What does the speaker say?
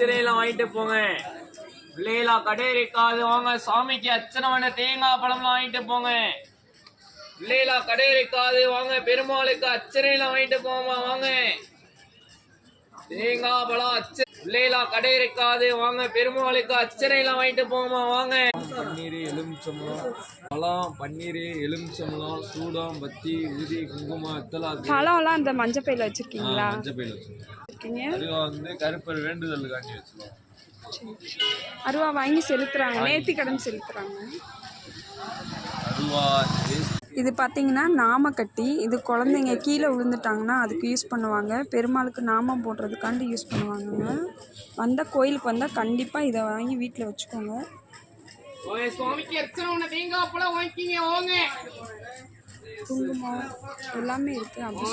அர்ச்சனை எல்லாம் வாங்கிட்டு போங்க. பிள்ளைகளா கடை இருக்காது வாங்க. சாமிக்கு அர்ச்சனை பண்ண தேங்காய் பழம்லாம் வாங்கிட்டு போங்க. பிள்ளைகளா கடை இருக்காது வாங்க. பெருமாளுக்கு அர்ச்சனை எல்லாம் வாங்கிட்டு போமா வாங்க. தேங்காய் பழம் அர்ச்சனை. பிள்ளைகளா கடை இருக்காது வாங்க. பெருமாளுக்கு அர்ச்சனை எல்லாம் வாங்கிட்டு போமா வாங்க. பன்னீர் எலுமிச்சம்பழம் பழம், பன்னீர் எலுமிச்சம்பழம், சூடம், பத்தி, ஊதி, குங்குமம், பழம்லாம் அந்த மஞ்சள் பையில வச்சிருக்கீங்களா? மஞ்சள் பையில வச்சிருக்கீங்க. அருவா வந்து கருப்பர் வேண்டுதலுக்காண்டி வச்சிருக்கோம். அருவா வாங்கி செலுத்துறாங்க, நேர்த்தி கடன் செலுத்துறாங்க. அருவா இது பார்த்தீங்கன்னா நாமக்கட்டி. இது குழந்தைங்க கீழே விழுந்துட்டாங்கன்னா அதுக்கு யூஸ் பண்ணுவாங்க. பெருமாளுக்கு நாமம் போடுறதுக்காண்டி யூஸ் பண்ணுவாங்கங்க. வந்தால் கோயிலுக்கு வந்தால் கண்டிப்பாக இதை வாங்கி வீட்டில் வச்சுக்கோங்க. குங்குமம் எல்லாமே இருக்கு. அப்படி